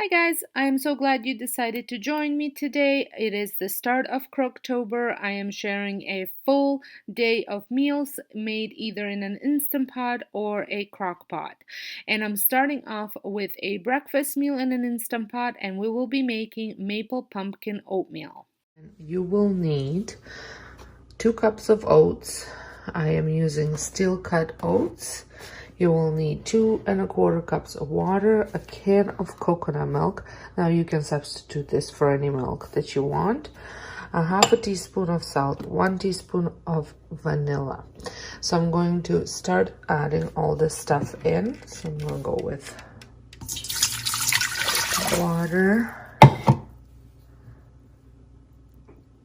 Hi guys, I am so glad you decided to join me today. It is the start of Crocktober. I am sharing a full day of meals made either in an Instant Pot or a crock pot. And I'm starting off with a breakfast meal in an Instant Pot, and we will be making maple pumpkin oatmeal. You will need 2 cups of oats. I am using steel cut oats. You will need 2¼ cups of water, a can of coconut milk. Now you can substitute this for any milk that you want. A half a teaspoon of salt, 1 teaspoon of vanilla. So I'm going to start adding all this stuff in. So I'm going to go with water,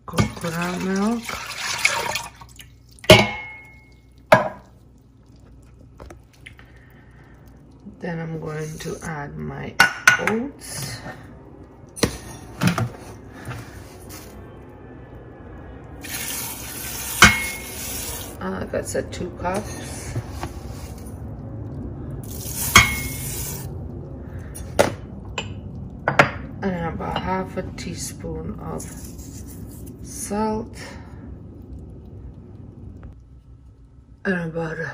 coconut milk, then I'm going to add my oats. Like I said, 2 cups. And about half a teaspoon of salt. And about a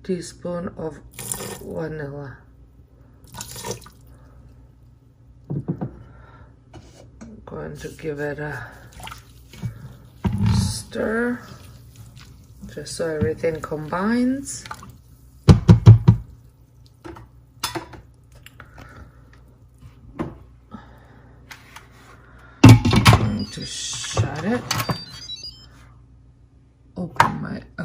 teaspoon of vanilla. I'm going to give it a stir just so everything combines. I'm going to shut it,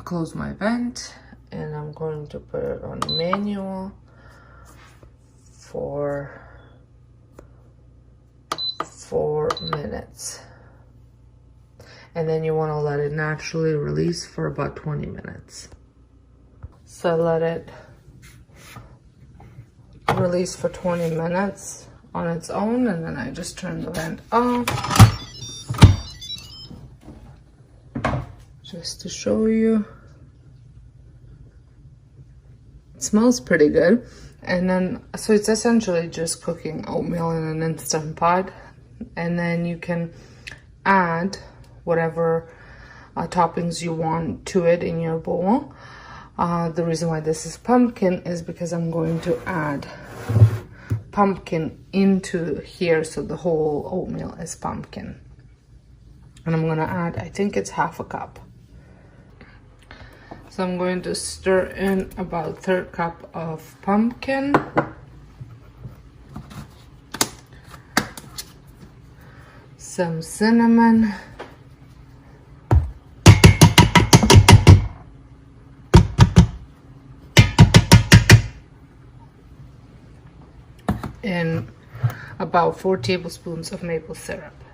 close my vent, and I'm going to put it on manual for 4 minutes. And then you want to let it naturally release for about 20 minutes. So let it release for 20 minutes on its own, and then I just turn the vent off just to show you. It smells pretty good. And then, so it's essentially just cooking oatmeal in an Instant Pot, and then you can add whatever toppings you want to it in your bowl. The reason why this is pumpkin is because I'm going to add pumpkin into here, so the whole oatmeal is pumpkin. And I'm gonna add, I think it's half a cup. So I'm going to stir in about 1/3 cup of pumpkin. Some cinnamon. And about 4 tablespoons of maple syrup.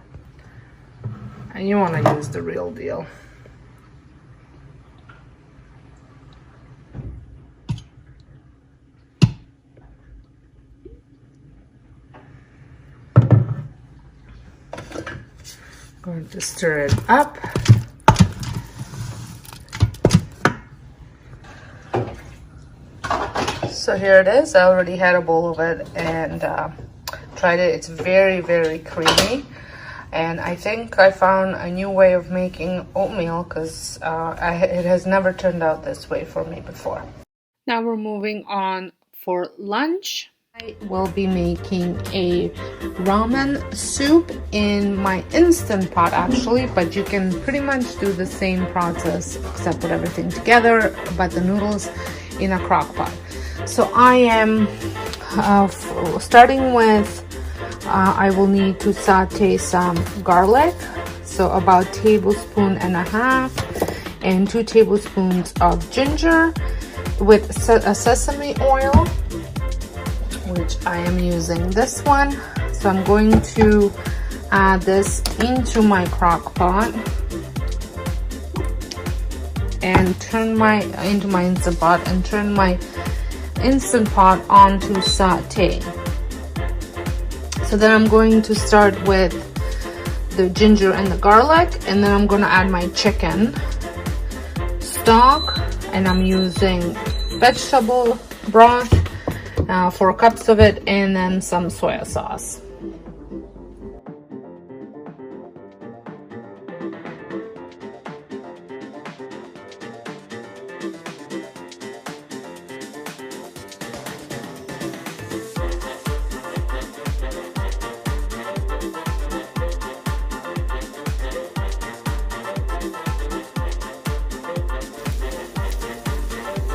And you want to use the real deal. Going to stir it up. So here it is. I already had a bowl of it and tried it. It's very, very creamy. And I think I found a new way of making oatmeal because it has never turned out this way for me before. Now we're moving on for lunch. I will be making a ramen soup in my Instant Pot actually, but you can pretty much do the same process except put everything together, but the noodles in a crock pot. So I am starting with, I will need to saute some garlic, so about 1.5 tablespoons and 2 tablespoons of ginger with sesame oil, which I am using this one. So I'm going to add this into my crock pot and turn my Instant Pot and turn my Instant Pot onto saute. So then I'm going to start with the ginger and the garlic, and then I'm going to add my chicken stock, and I'm using vegetable broth 4 cups of it, and then some soy sauce.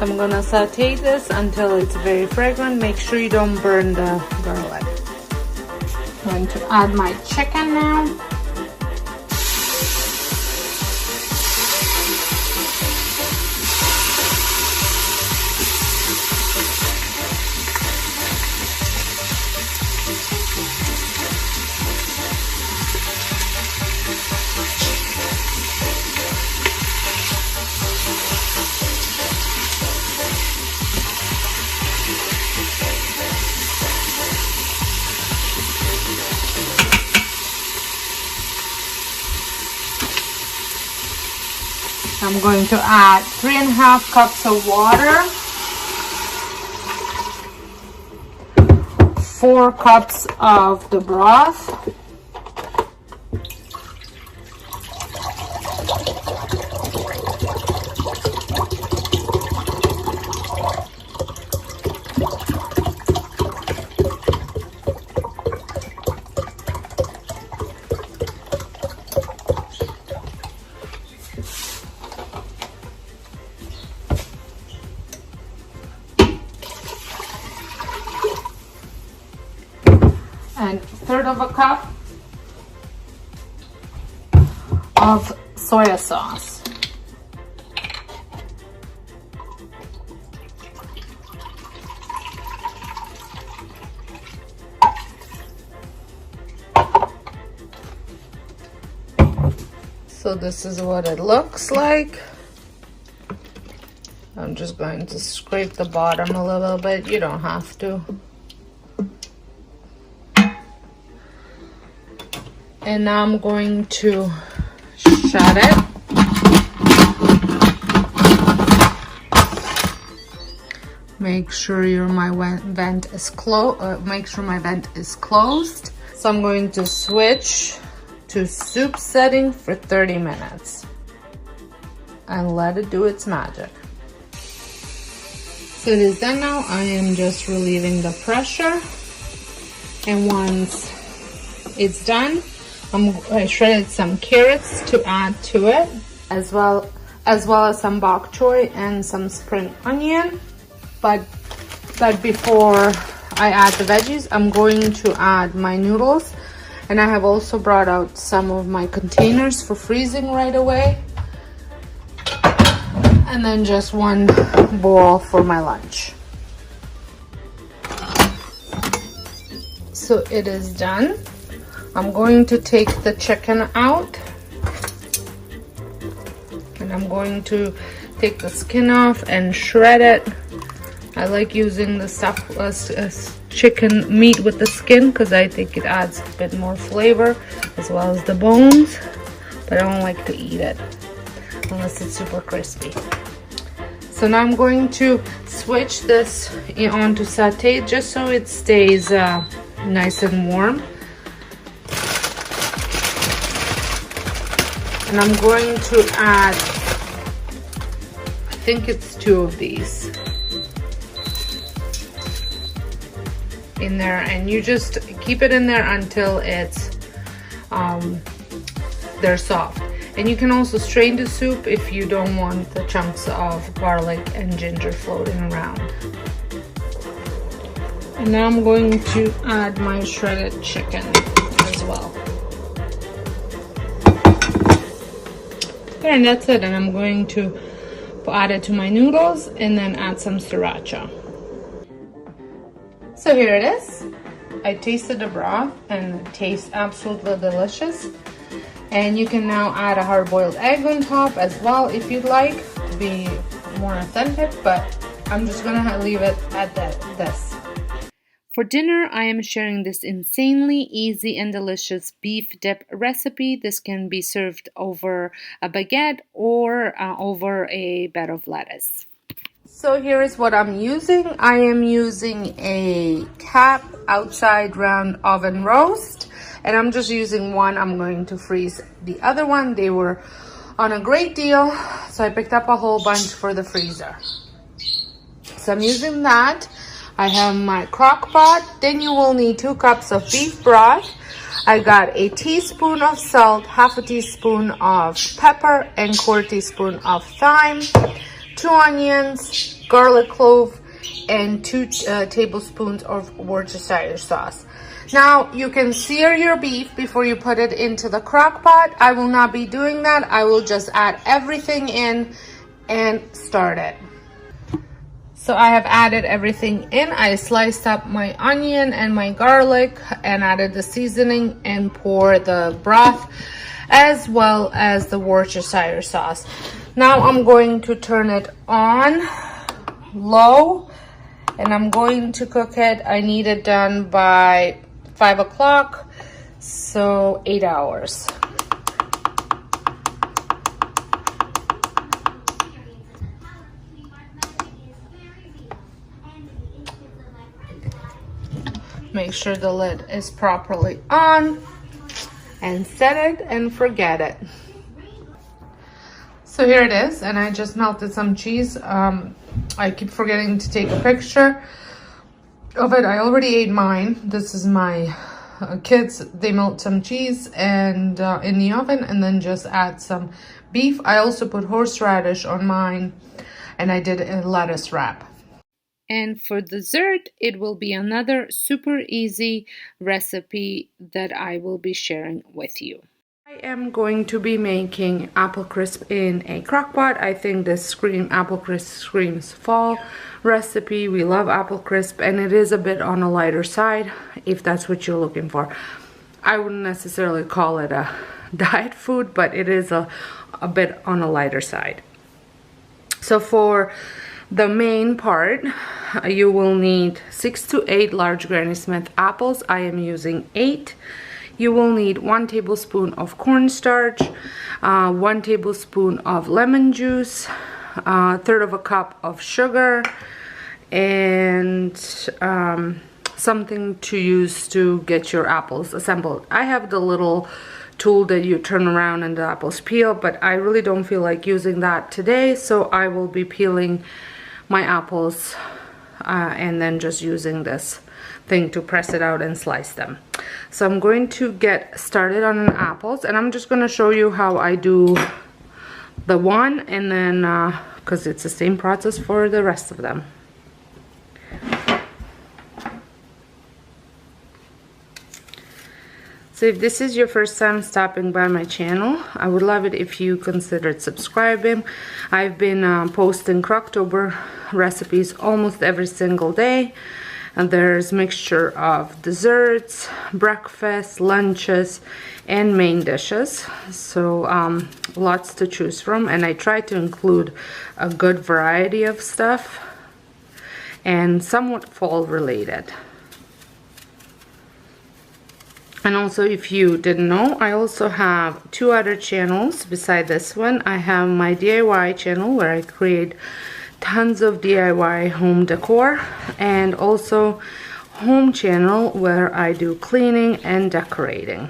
I'm gonna saute this until it's very fragrant. Make sure you don't burn the garlic. I'm going to add my chicken now. I'm going to add 3.5 cups of water, 4 cups of the broth, and 1/3 of a cup of soy sauce. So this is what it looks like. I'm just going to scrape the bottom a little bit. You don't have to. And now I'm going to shut it. Make sure my vent is closed. Make sure my vent is closed. So I'm going to switch to soup setting for 30 minutes and let it do its magic. So it is done now. I am just relieving the pressure, and once it's done, I shredded some carrots to add to it, as well as some bok choy and some spring onion. But before I add the veggies, I'm going to add my noodles, and I have also brought out some of my containers for freezing right away, and then just one bowl for my lunch. So it is done. I'm going to take the chicken out, and I'm going to take the skin off and shred it. I like using the chicken meat with the skin because I think it adds a bit more flavor, as well as the bones, but I don't like to eat it unless it's super crispy. So now I'm going to switch this onto saute just so it stays nice and warm. And I'm going to add, I think it's 2 of these in there, and you just keep it in there until it's they're soft. And you can also strain the soup if you don't want the chunks of garlic and ginger floating around. And now I'm going to add my shredded chicken as well. And that's it, and I'm going to add it to my noodles and then add some sriracha. So here it is. I tasted the broth and it tastes absolutely delicious. And you can now add a hard-boiled egg on top as well if you'd like to be more authentic, but I'm just gonna leave it at this. For dinner, I am sharing this insanely easy and delicious beef dip recipe. This can be served over a baguette or over a bed of lettuce. So here is what I'm using. I am using a cap outside round oven roast, and I'm just using one. I'm going to freeze the other one. They were on a great deal, so I picked up a whole bunch for the freezer. So I'm using that. I have my crock pot. Then you will need 2 cups of beef broth. I got a teaspoon of salt, half a teaspoon of pepper, and 1/4 teaspoon of thyme, 2 onions, garlic clove, and 2 tablespoons of Worcestershire sauce. Now, you can sear your beef before you put it into the crock pot. I will not be doing that. I will just add everything in and start it. So I have added everything in. I sliced up my onion and my garlic and added the seasoning and pour the broth as well as the Worcestershire sauce. Now I'm going to turn it on low and I'm going to cook it. I need it done by 5 o'clock, so 8 hours. Make sure the lid is properly on and set it and forget it. So here it is, and I just melted some cheese. I keep forgetting to take a picture of it. I already ate mine. This is my kids. They melt some cheese and in the oven and then just add some beef. I also put horseradish on mine and I did a lettuce wrap. And for dessert, it will be another super easy recipe that I will be sharing with you. I am going to be making apple crisp in a crock pot. I think this apple crisp screams fall recipe. We love apple crisp and it is a bit on a lighter side if that's what you're looking for. I wouldn't necessarily call it a diet food, but it is a bit on a lighter side. So for the main part, you will need 6 to 8 large Granny Smith apples. I am using 8. You will need 1 tablespoon of cornstarch, 1 tablespoon of lemon juice, 1/3 of a cup of sugar, and something to use to get your apples assembled. I have the little tool that you turn around and the apples peel, but I really don't feel like using that today, so I will be peeling my apples and then just using this thing to press it out and slice them. So I'm going to get started on the apples, and I'm just going to show you how I do the one, and then because it's the same process for the rest of them. So if this is your first time stopping by my channel, I would love it if you considered subscribing. I've been posting Crocktober recipes almost every single day, and there's mixture of desserts, breakfast, lunches, and main dishes. So lots to choose from, and I try to include a good variety of stuff and somewhat fall related. And also, if you didn't know, I also have 2 other channels beside this one. I have my DIY channel where I create tons of DIY home decor, and also home channel where I do cleaning and decorating.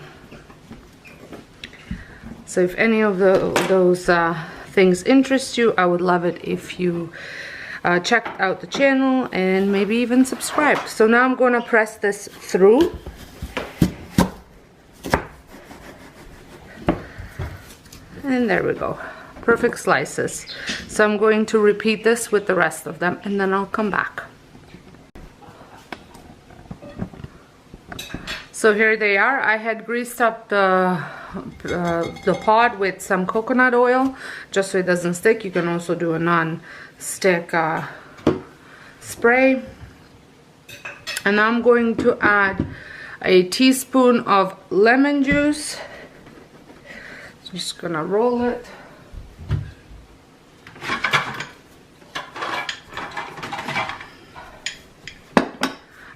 So if any of those things interest you, I would love it if you checked out the channel and maybe even subscribed. So now I'm going to press this through. And there we go, perfect slices. So I'm going to repeat this with the rest of them, and then I'll come back. So here they are. I had greased up the pot with some coconut oil just so it doesn't stick. You can also do a non-stick spray. And I'm going to add a teaspoon of lemon juice. Just gonna roll it.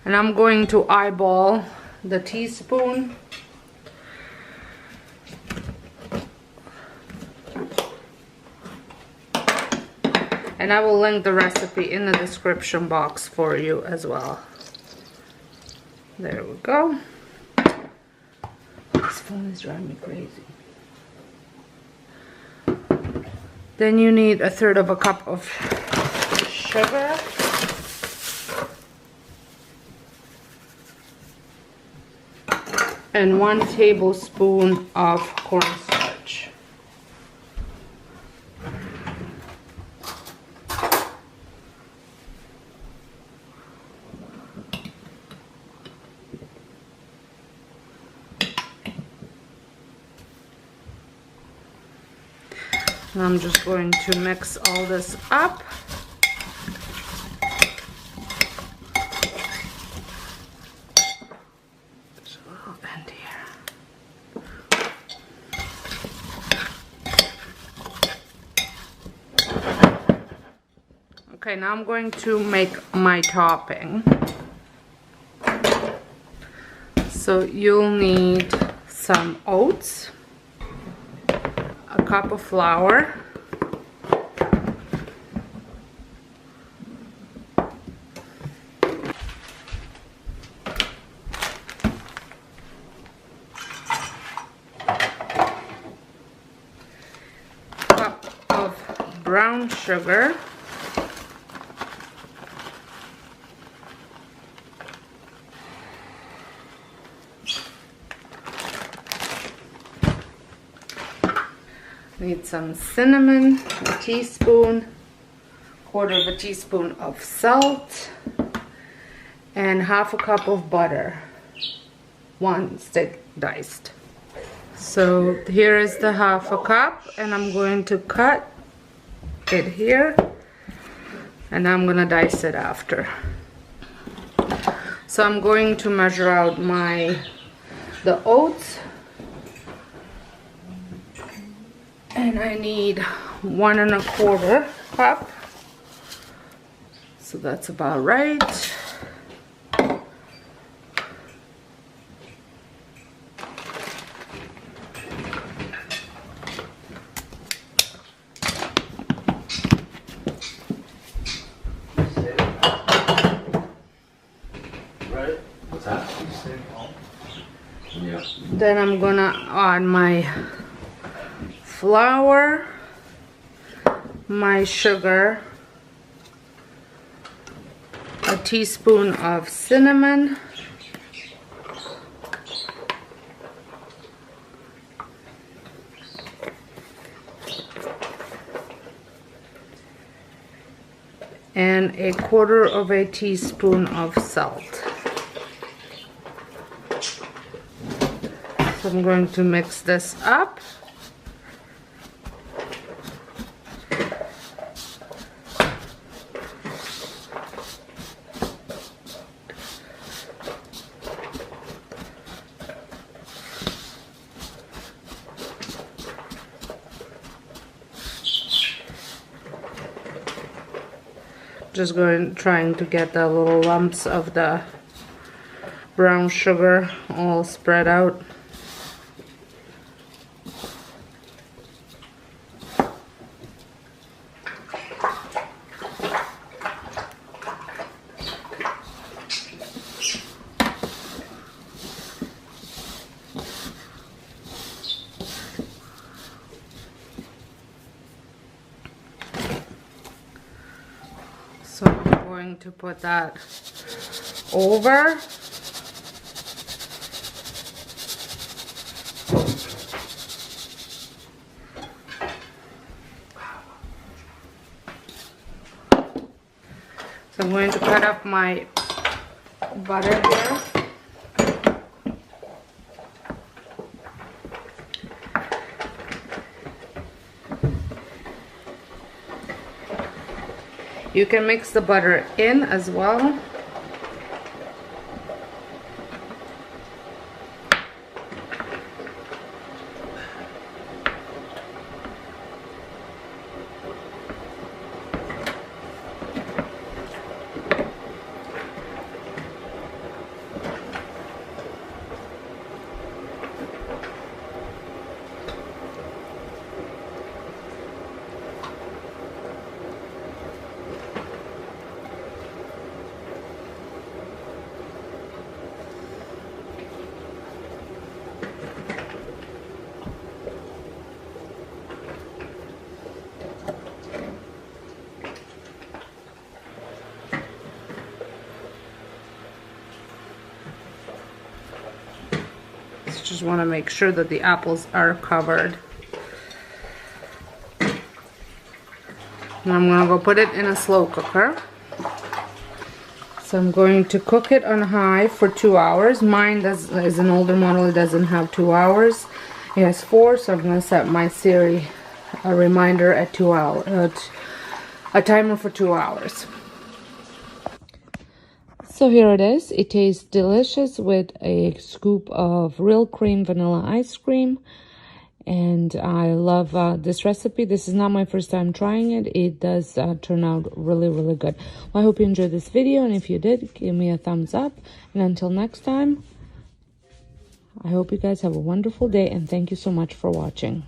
And I'm going to eyeball the teaspoon. And I will link the recipe in the description box for you as well. There we go. This phone is driving me crazy. Then you need 1/3 cup of sugar. And 1 tablespoon of cornstarch. And I'm just going to mix all this up. There's a little end here. Okay, now I'm going to make my topping. So you'll need some oats, a cup of flour, cup of brown sugar, need some cinnamon, a teaspoon, 1/4 teaspoon of salt, and 1/2 cup of butter, 1 stick diced. So here is the 1/2 cup, and I'm going to cut it here, and I'm gonna dice it after. So I'm going to measure out the oats. And I need 1 1/4 cup. So that's about right. Right? What's that? Yeah. Then I'm gonna add my flour, my sugar, a teaspoon of cinnamon, and 1/4 teaspoon of salt. So I'm going to mix this up. Just trying to get the little lumps of the brown sugar all spread out. So I'm going to put that over. So I'm going to cut up my butter here. You can mix the butter in as well. Just want to make sure that the apples are covered. And I'm gonna go put it in a slow cooker. So I'm going to cook it on high for 2 hours. Mine is an older model, it doesn't have 2 hours. It has 4, so I'm gonna set my Siri a reminder at 2 hours, a timer for 2 hours. So here it is. It tastes delicious with a scoop of real cream vanilla ice cream. And I love this recipe. This is not my first time trying it. It does turn out really, really good. Well, I hope you enjoyed this video. And if you did, give me a thumbs up. And until next time, I hope you guys have a wonderful day. And thank you so much for watching.